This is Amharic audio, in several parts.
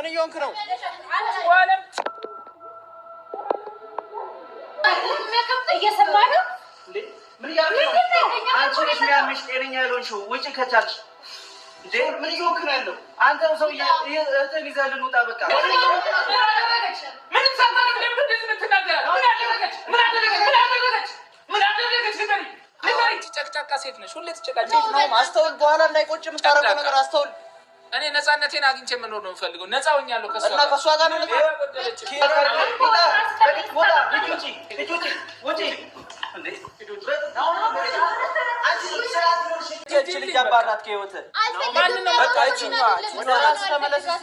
እየሆንክ ነው? እየሰማህ ነው? ምን እያደረግህ ነው? አንቺ ነሽ የሚያምሽ ጤነኛ ያልሆንሽው። ውጪ ከቻልሽ። እንዴ ምን እየሆንክ ነው ያለው? አንተ ሰው እህትህን ይዘህ ልንውጣ በቃ። ጨቅጫቃ ሴት ነሽ። ሁሌ ትጨቃጨቅ ነው። አስተውል። በኋላ እንዳይቆጭ የምታረገው ነገር አስተውል። እኔ ነፃነቴን አግኝቼ መኖር ነው የምፈልገው። ነፃ ሆኛለሁ ከሷ ጋር ነው። ልጅ አባራት ከህይወትህ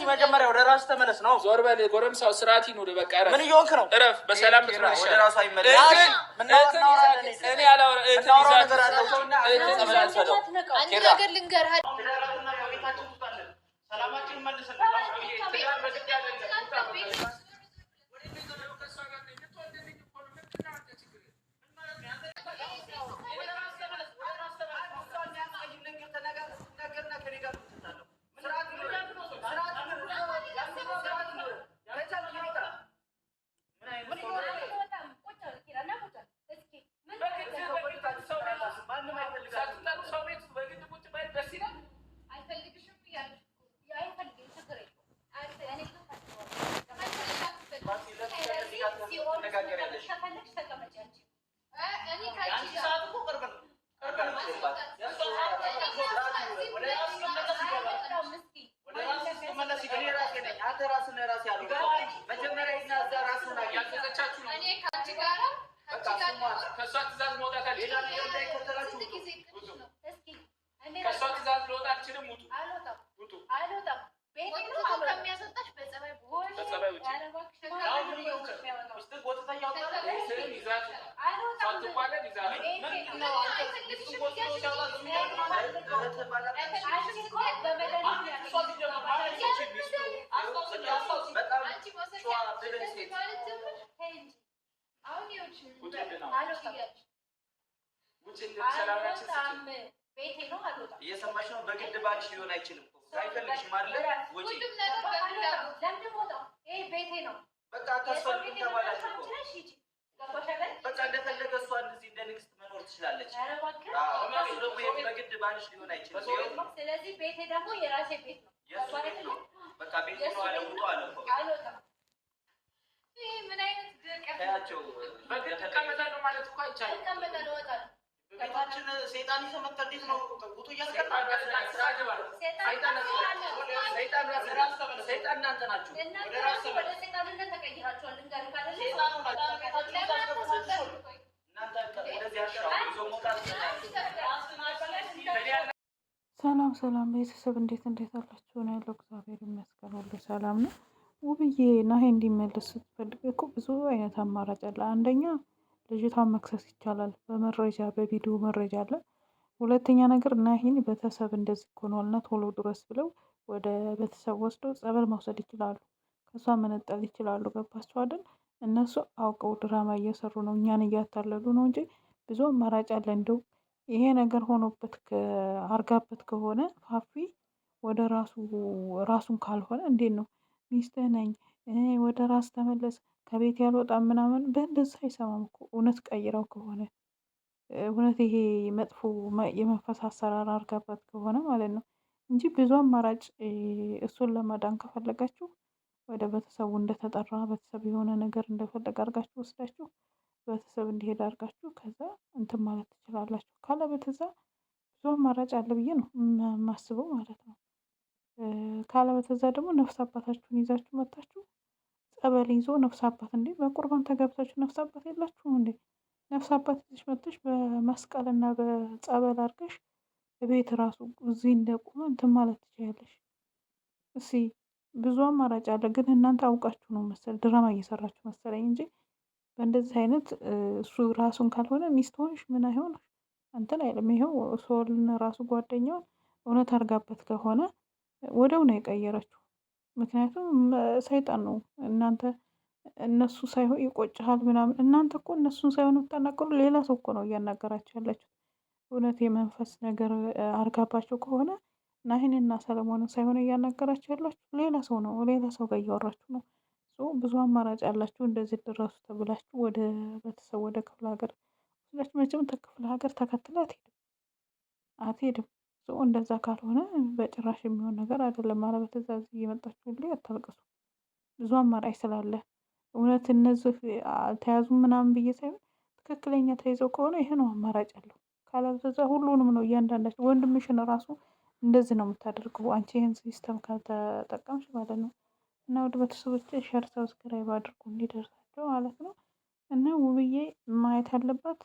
መጀመሪያ ወደ ራስህ ተመለስ ነው። ዞር በል ጎረምሳው፣ ስርዓት ይኑር። በቃ ምን እየሆንክ ነው? እረፍ። በሰላም ወደ ትመለስ። ራሱ አይመለስ። ነገር ልንገርህ ሰላማችን መልሰን እየሰማሽ ነው። በግድ ባልሽ ሊሆን አይችልም። አይፈልግሽም አይደለ? ወጪ ቤቴ ነው። በቃ አታስፈልግም ተባላችሁ እኮ። በቃ እንደፈለገ እሷ እንደዚህ እንደ ንግስት መኖር ትችላለች። እሱ ደግሞ በግድ ባልሽ ሊሆን አይችልም። ስለዚህ ቤቴ ደግሞ የራሴ ቤት ነው። የእሱ ቤት ነው። በቃ ቤት ነው አለ። ውጡ አለ እኮ። ምን አይነት ታያቸው። በግድ ተቀመጣለሁ ማለት እኮ አይቻልም። ተቀመጣለሁ እወጣለሁ። ቤታችን ሰይጣን ይሰመጣ። እንዴት ነው ውጡ እያልከኝ? ሰይጣን እናንተ ናችሁ። ወደ ሰይጣንነት ተቀይራችኋል። ልንገርህ ካለ ሰላም ሰላም ቤተሰብ እንዴት አላችሁ? ነው ያለው። እግዚአብሔር ይመስገን ሁሉ ሰላም ነው። ውብዬ ናሂ እንዲመለስ ስትፈልግ እኮ ብዙ አይነት አማራጭ አለ። አንደኛ ልጅቷን መክሰስ ይቻላል፣ በመረጃ በቪዲዮ መረጃ አለ። ሁለተኛ ነገር ናሂን ቤተሰብ እንደዚህ እኮ ነው እና ቶሎ ድረስ ብለው ወደ ቤተሰብ ወስደው ጸበል መውሰድ ይችላሉ፣ ከሷ መነጠል ይችላሉ። ገባችሁ አይደል? እነሱ አውቀው ድራማ እየሰሩ ነው፣ እኛን እያታለሉ ነው እንጂ ብዙ አማራጭ አለ። እንደው ይሄ ነገር ሆኖበት አርጋበት ከሆነ ፋፊ ወደ ራሱን ካልሆነ እንዴት ነው ሚስትህ ነኝ ወደ ራስ ተመለስ ከቤት ያልወጣም ምናምን በእንደዛ አይሰማም እኮ። እውነት ቀይረው ከሆነ እውነት ይሄ መጥፎ የመንፈስ አሰራር አርጋበት ከሆነ ማለት ነው እንጂ ብዙ አማራጭ። እሱን ለማዳን ከፈለጋችሁ ወደ ቤተሰቡ እንደተጠራ ቤተሰብ የሆነ ነገር እንደፈለገ አርጋችሁ ወስዳችሁ ቤተሰብ እንዲሄድ አርጋችሁ ከዛ እንትን ማለት ትችላላችሁ። ካለ በተዛ ብዙ አማራጭ አለ ብዬ ነው የማስበው ማለት ነው። ካለ በተዛ ደግሞ ነፍስ አባታችሁን ይዛችሁ መጣችሁ ጸበል ይዞ ነፍስ አባት እንዴ በቁርባን ተገብታችሁ ነፍስ አባት የላችሁም እንዴ? ነፍስ አባት ይዘሽ መጥተሽ በመስቀልና በጸበል አድርገሽ ቤት ራሱ እዚህ እንደቆመ እንትን ማለት ትችያለሽ። እሺ ብዙ አማራጭ አለ፣ ግን እናንተ አውቃችሁ ነው መሰል ድራማ እየሰራችሁ መሰለኝ እንጂ በእንደዚህ አይነት እሱ ራሱን ካልሆነ ሚስት ሆንሽ ምን አይሆን እንትን አይልም። ይኸው ሶልን ራሱ ጓደኛውን እውነት አርጋበት ከሆነ ወደው ነው የቀየረችው። ምክንያቱም ሰይጣን ነው። እናንተ እነሱ ሳይሆን ይቆጭሃል ምናምን። እናንተ እኮ እነሱን ሳይሆን የምታናገሩ ሌላ ሰው እኮ ነው እያናገራችሁ ያላችሁ። እውነት የመንፈስ ነገር አርጋባቸው ከሆነ ናሂንና ሰለሞንን ሳይሆን እያናገራችሁ ያላችሁ ሌላ ሰው ነው፣ ሌላ ሰው ጋር እያወራችሁ ነው። ብዙ አማራጭ አላችሁ። እንደዚህ ድረሱ ተብላችሁ ወደ ቤተሰብ ወደ ክፍለ ሀገር ሁላችሁ መቼም ከክፍለ ሀገር ተከትለ አትሄድም። እንደዛ ካልሆነ በጭራሽ የሚሆን ነገር አይደለም። ኧረ በትዕዛዝ እየመጣችሁልኝ አታልቅሱ። ብዙ አማራጭ ስላለ እውነት እነዚህ አልተያዙም ምናምን ብዬ ሳይሆን ትክክለኛ ተይዘው ከሆነ ይሄ ነው አማራጭ አለው። ካላበዛ ሁሉንም ነው እያንዳንዳቸው። ወንድምሽን ራሱ እንደዚህ ነው የምታደርገው አንቺ ይህን ሲስተም ካልተጠቀምሽ ማለት ነው። እና ወደ ቤተሰቦች ሸር ሰብስክራይብ አድርጉ እንዲደርሳቸው ማለት ነው። እና ውብዬ ማየት ያለባት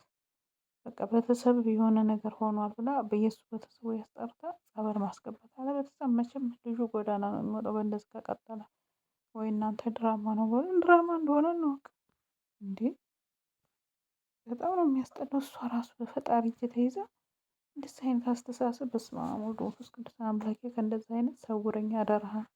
በቃ ቤተሰብ የሆነ ነገር ሆኗል ብላ በየሱ ቤተሰቡ ያስጠርታ ጸበል ማስገባት አለ። ቤተሰብ መቼም ልጁ ጎዳና ነው የሚወጣው በእንደዚህ ከቀጠለ። ወይ እናንተ ድራማ ነው በሉ። ድራማ እንደሆነ እንወቅ እንዴ! በጣም ነው የሚያስጠላው። እሷ ራሱ በፈጣሪ እጅ ተይዛ እንደዚህ አይነት አስተሳሰብ በስመ አብ ወወልድ ወመንፈስ ቅዱስ አምላኬ ከእንደዚህ አይነት ሰውረኝ አደራህን።